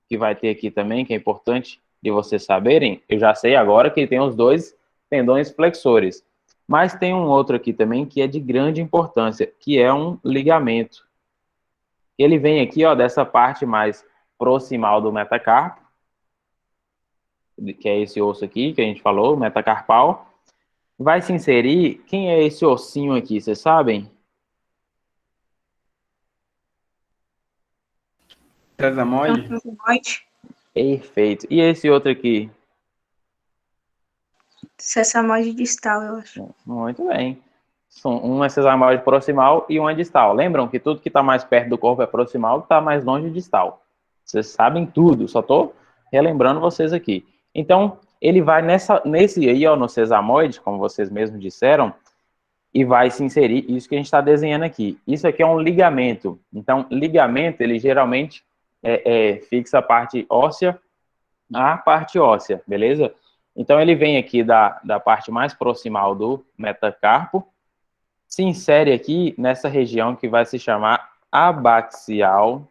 que vai ter aqui também, que é importante de vocês saberem, eu já sei agora que tem os dois tendões flexores, mas tem um outro aqui também que é de grande importância, que é um ligamento. Ele vem aqui, ó, dessa parte mais proximal do metacarpo, que é esse osso aqui que a gente falou, metacarpal. Vai se inserir, quem é esse ossinho aqui, vocês sabem? Sesamoide? Sesamoide. Perfeito. E esse outro aqui? Sesamoide distal, eu acho. Muito bem. Um é sesamoide proximal e um é distal. Lembram que tudo que está mais perto do corpo é proximal, que está mais longe distal. Vocês sabem tudo, só estou relembrando vocês aqui. Então, ele vai nesse aí, ó, no sesamoide, como vocês mesmos disseram, e vai se inserir isso que a gente está desenhando aqui. Isso aqui é um ligamento. Então, ligamento, ele geralmente fixa a parte óssea à parte óssea, beleza? Então, ele vem aqui da parte mais proximal do metacarpo, se insere aqui nessa região que vai se chamar abaxial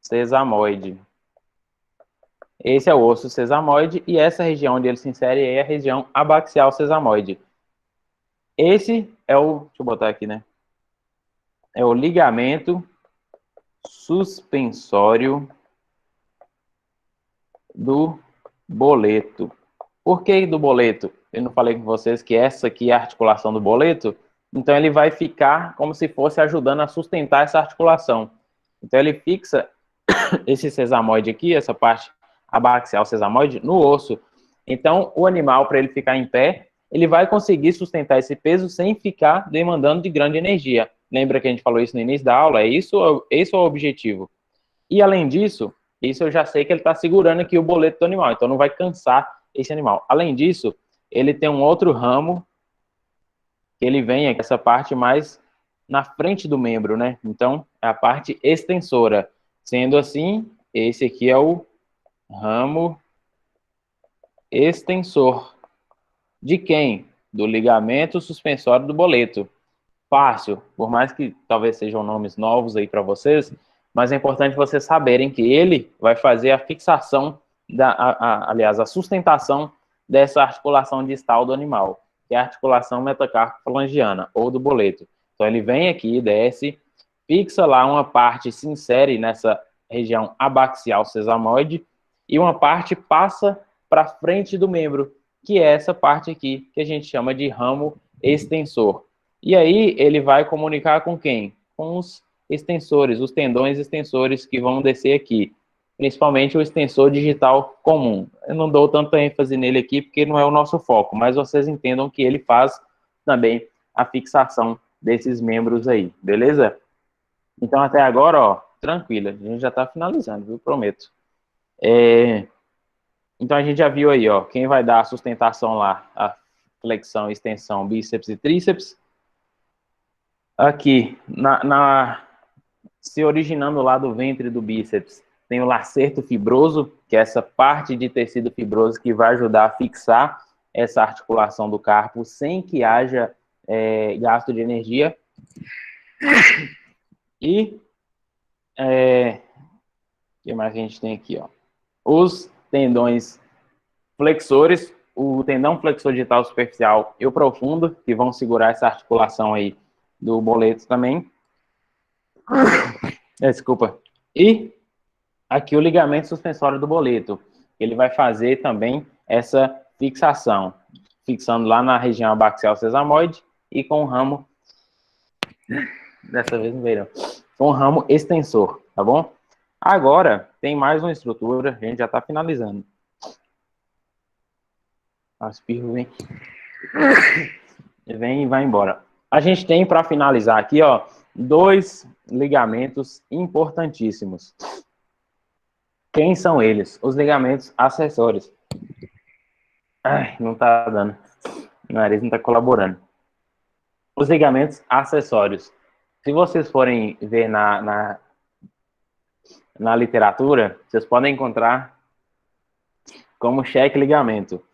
sesamoide. Esse é o osso sesamoide e essa região onde ele se insere é a região abaxial sesamoide. Esse é o, deixa eu botar aqui, né? É o ligamento suspensório do boleto. Por que do boleto? Eu não falei com vocês que essa aqui é a articulação do boleto? Então, ele vai ficar como se fosse ajudando a sustentar essa articulação. Então, ele fixa esse sesamoide aqui, essa parte abaxial sesamoide, no osso. Então, o animal, para ele ficar em pé, ele vai conseguir sustentar esse peso sem ficar demandando de grande energia. Lembra que a gente falou isso no início da aula? Esse é o objetivo. E, além disso, isso eu já sei que ele está segurando aqui o boleto do animal, então não vai cansar esse animal. Além disso, ele tem um outro ramo que ele vem aqui, essa parte mais na frente do membro, né? Então, é a parte extensora. Sendo assim, esse aqui é o ramo extensor. De quem? Do ligamento suspensório do boleto. Fácil, por mais que talvez sejam nomes novos aí para vocês, mas é importante vocês saberem que ele vai fazer a fixação, aliás, a sustentação dessa articulação distal do animal, que é a articulação metacarpo-falangiana, ou do boleto. Então, ele vem aqui, desce, fixa lá uma parte, se insere nessa região abaxial sesamoide, e uma parte passa para frente do membro, que é essa parte aqui, que a gente chama de ramo extensor. E aí, ele vai comunicar com quem? Com os extensores, os tendões extensores que vão descer aqui, principalmente o extensor digital comum. Eu não dou tanta ênfase nele aqui, porque não é o nosso foco, mas vocês entendam que ele faz também a fixação desses membros aí, beleza? Então, até agora, ó, tranquila, a gente já está finalizando, viu? Prometo. Então, a gente já viu aí, ó, quem vai dar a sustentação lá, a flexão, extensão, bíceps e tríceps. Aqui, se originando lá do ventre do bíceps, tem o lacerto fibroso, que é essa parte de tecido fibroso que vai ajudar a fixar essa articulação do carpo sem que haja gasto de energia. E o que mais que a gente tem aqui, ó? Os tendões flexores, o tendão flexor digital superficial e o profundo, que vão segurar essa articulação aí do boleto também. Desculpa. E aqui o ligamento suspensório do boleto. Ele vai fazer também essa fixação, fixando lá na região abaxial sesamoide e com o ramo, dessa vez não veio não, com o ramo extensor, tá bom? Agora, tem mais uma estrutura, a gente já está finalizando. O espirro vem e vai embora. A gente tem, para finalizar aqui, ó, dois ligamentos importantíssimos. Quem são eles? Os ligamentos acessórios. Ai, não tá dando. O nariz não tá colaborando. Os ligamentos acessórios. Se vocês forem ver na literatura, vocês podem encontrar como cheque ligamento.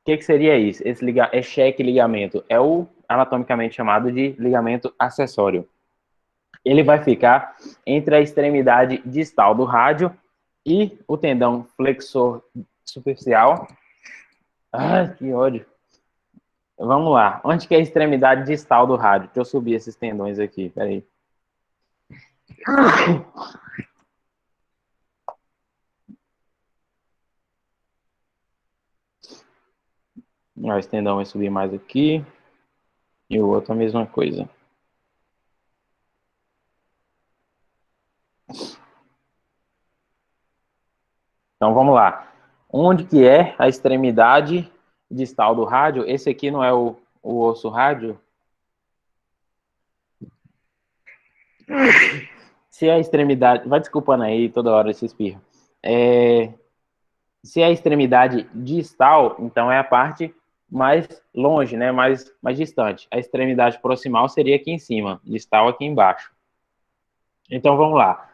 que seria isso? Esse cheque ligamento é o anatomicamente chamado de ligamento acessório. Ele vai ficar entre a extremidade distal do rádio e o tendão flexor superficial. Ai, que ódio. Vamos lá. Onde que é a extremidade distal do rádio? Deixa eu subir esses tendões aqui. Peraí. Esse tendão vai subir mais aqui. E o outro a mesma coisa. Então vamos lá. Onde que é a extremidade distal do rádio? Esse aqui não é o osso rádio? Se a extremidade... Vai desculpando aí, toda hora esse espirro. Se a extremidade distal, então é a parte mais longe, né? Mais distante. A extremidade proximal seria aqui em cima, distal aqui embaixo. Então vamos lá.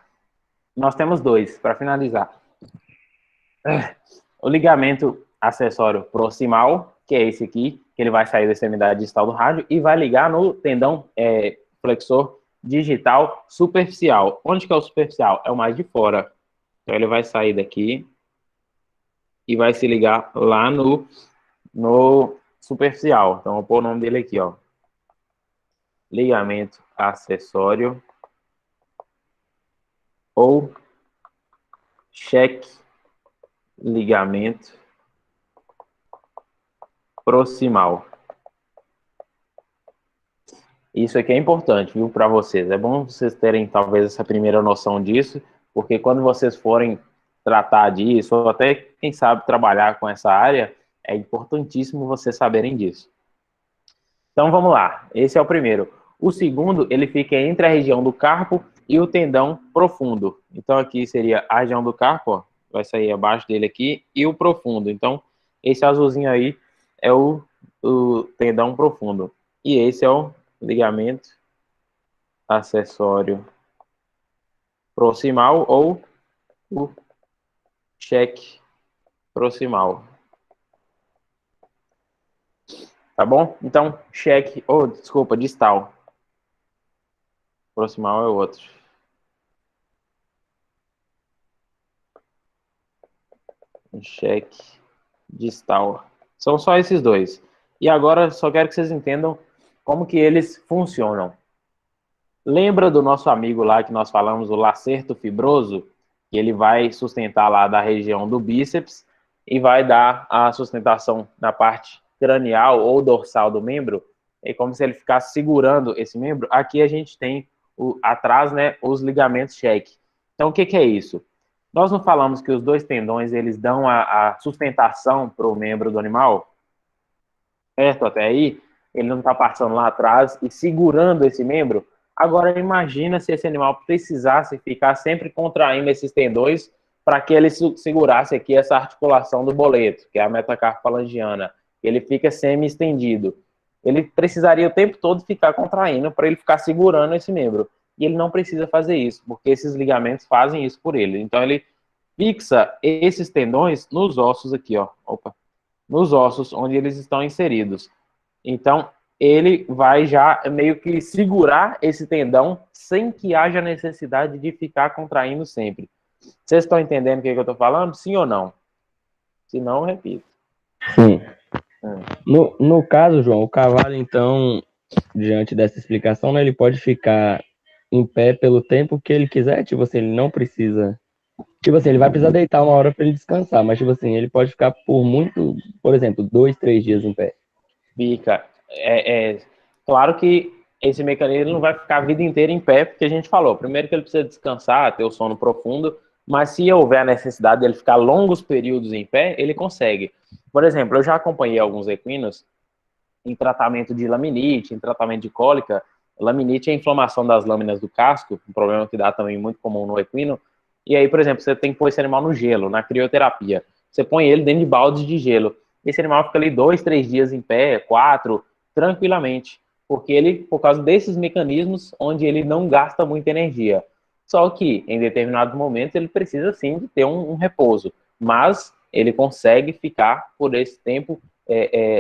Nós temos dois, para finalizar. O ligamento acessório proximal, que é esse aqui, que ele vai sair da extremidade distal do rádio e vai ligar no tendão flexor digital superficial. Onde que é o superficial? É o mais de fora. Então ele vai sair daqui e vai se ligar lá no superficial. Então vou pôr o nome dele aqui, ó. Ligamento acessório ou cheque ligamento proximal. Isso aqui é importante, viu, para vocês. É bom vocês terem, talvez, essa primeira noção disso, porque quando vocês forem tratar disso, ou até, quem sabe, trabalhar com essa área, é importantíssimo vocês saberem disso. Então, vamos lá. Esse é o primeiro. O segundo, ele fica entre a região do carpo e o tendão profundo. Então, aqui seria a região do carpo, ó, vai sair abaixo dele aqui, e o profundo. Então, esse azulzinho aí é o tendão profundo. E esse é o ligamento acessório proximal ou o cheque proximal. Tá bom? Então, cheque, desculpa, distal. Proximal é o outro. Cheque distal. São só esses dois. E agora, só quero que vocês entendam como que eles funcionam. Lembra do nosso amigo lá que nós falamos, o lacerto fibroso? Que ele vai sustentar lá da região do bíceps e vai dar a sustentação na parte cranial ou dorsal do membro. É como se ele ficasse segurando esse membro. Aqui a gente tem atrás, né, os ligamentos cheque. Então, o que é isso? Nós não falamos que os dois tendões, eles dão a sustentação para o membro do animal? Certo? Até aí, ele não está passando lá atrás e segurando esse membro. Agora, imagina se esse animal precisasse ficar sempre contraindo esses tendões para que ele segurasse aqui essa articulação do boleto, que é a metacarpofalangiana. Ele fica semi-estendido. Ele precisaria o tempo todo ficar contraindo para ele ficar segurando esse membro. E ele não precisa fazer isso, porque esses ligamentos fazem isso por ele. Então, ele fixa esses tendões nos ossos aqui, ó. Nos ossos onde eles estão inseridos. Então, ele vai já meio que segurar esse tendão sem que haja necessidade de ficar contraindo sempre. Vocês estão entendendo o que eu estou falando? Sim ou não? Se não, repito. Sim. No caso, João, o cavalo, então, diante dessa explicação, né, ele pode ficar em pé pelo tempo que ele quiser, tipo assim, ele não precisa... Tipo assim, ele vai precisar deitar uma hora para ele descansar, mas, tipo assim, ele pode ficar por exemplo, 2, 3 dias em pé. Fica. Claro que esse mecanismo não vai ficar a vida inteira em pé, porque a gente falou, primeiro que ele precisa descansar, ter o sono profundo, mas se houver a necessidade dele ficar longos períodos em pé, ele consegue. Por exemplo, eu já acompanhei alguns equinos em tratamento de laminite, em tratamento de cólica. Laminite é a inflamação das lâminas do casco, um problema que dá também muito comum no equino. E aí, por exemplo, você tem que pôr esse animal no gelo, na crioterapia. Você põe ele dentro de baldes de gelo. Esse animal fica ali 2, 3 dias em pé, 4, tranquilamente. Porque ele, por causa desses mecanismos, onde ele não gasta muita energia. Só que, em determinados momentos, ele precisa sim de ter um repouso. Mas ele consegue ficar por esse tempo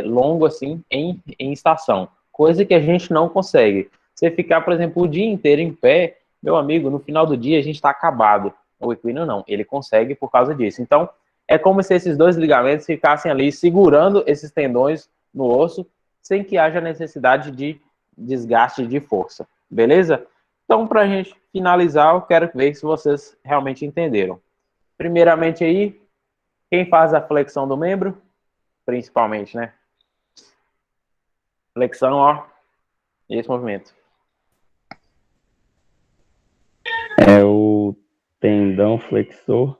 longo assim em estação, coisa que a gente não consegue. Você ficar, por exemplo, o dia inteiro em pé, meu amigo, no final do dia a gente está acabado. O equino não, ele consegue por causa disso. Então, é como se esses dois ligamentos ficassem ali segurando esses tendões no osso, sem que haja necessidade de desgaste de força. Beleza? Então, para a gente finalizar, eu quero ver se vocês realmente entenderam. Primeiramente aí, quem faz a flexão do membro? Principalmente, né? Flexão, ó. Esse movimento. É o tendão flexor.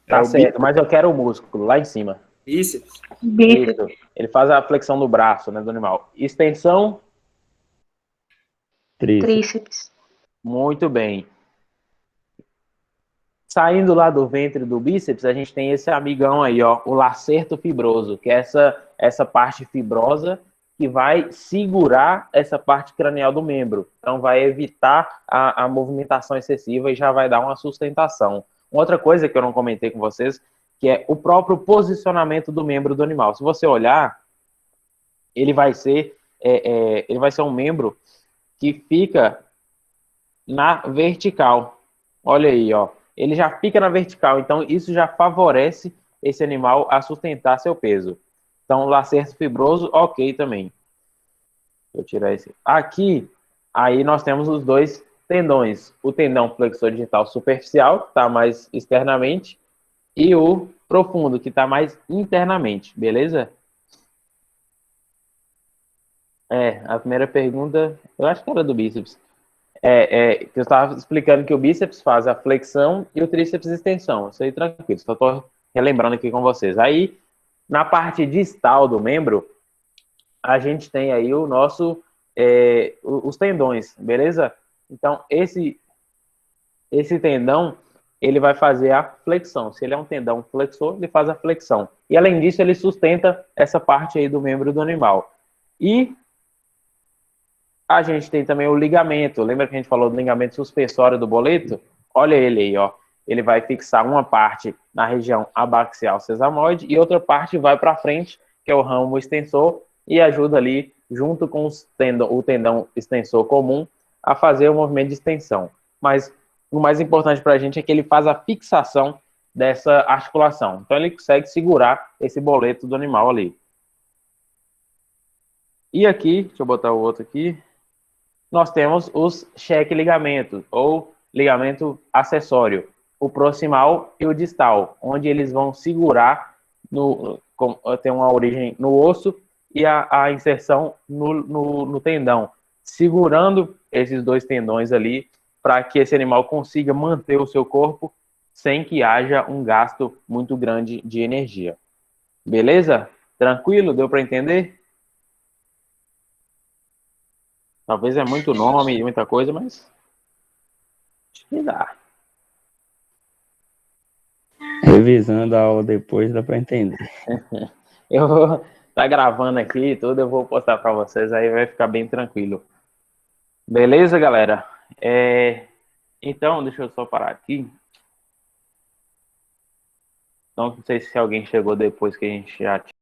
Tá certo, mas eu quero o músculo lá em cima. Bíceps. Isso. Ele faz a flexão do braço, né, do animal. Extensão. Tríceps. Muito bem. Saindo lá do ventre do bíceps, a gente tem esse amigão aí, ó, o lacerto fibroso, que é essa parte fibrosa que vai segurar essa parte cranial do membro. Então, vai evitar a movimentação excessiva e já vai dar uma sustentação. Outra coisa que eu não comentei com vocês, que é o próprio posicionamento do membro do animal. Se você olhar, ele vai ser um membro que fica na vertical. Olha aí, ó. Ele já fica na vertical, então isso já favorece esse animal a sustentar seu peso. Então, lacerto fibroso, ok também. Deixa eu tirar esse. Aqui, aí nós temos os dois tendões. O tendão flexor digital superficial, que está mais externamente, e o profundo, que está mais internamente, beleza? A primeira pergunta, eu acho que era do bíceps. Que eu estava explicando que o bíceps faz a flexão e o tríceps extensão. Isso aí tranquilo, só estou relembrando aqui com vocês. Aí, na parte distal do membro, a gente tem aí o nosso, os tendões, beleza? Então, esse tendão, ele vai fazer a flexão. Se ele é um tendão flexor, ele faz a flexão. E, além disso, ele sustenta essa parte aí do membro do animal. E a gente tem também o ligamento. Lembra que a gente falou do ligamento suspensório do boleto? Olha ele aí, ó. Ele vai fixar uma parte na região abaxial sesamoide e outra parte vai para frente, que é o ramo extensor, e ajuda ali, junto com o tendão extensor comum, a fazer o movimento de extensão. Mas o mais importante para a gente é que ele faz a fixação dessa articulação. Então ele consegue segurar esse boleto do animal ali. E aqui, deixa eu botar o outro aqui, nós temos os cheque ligamentos, ou ligamento acessório, o proximal e o distal, onde eles vão segurar, tem uma origem no osso e a inserção no tendão, segurando esses dois tendões ali, para que esse animal consiga manter o seu corpo sem que haja um gasto muito grande de energia. Beleza? Tranquilo? Deu para entender? Talvez é muito nome e muita coisa, mas acho que dá. Revisando a aula depois, dá para entender. Eu vou tá gravando aqui e tudo, eu vou postar para vocês, aí vai ficar bem tranquilo. Beleza, galera? Então, deixa eu só parar aqui. Então, não sei se alguém chegou depois que a gente já tinha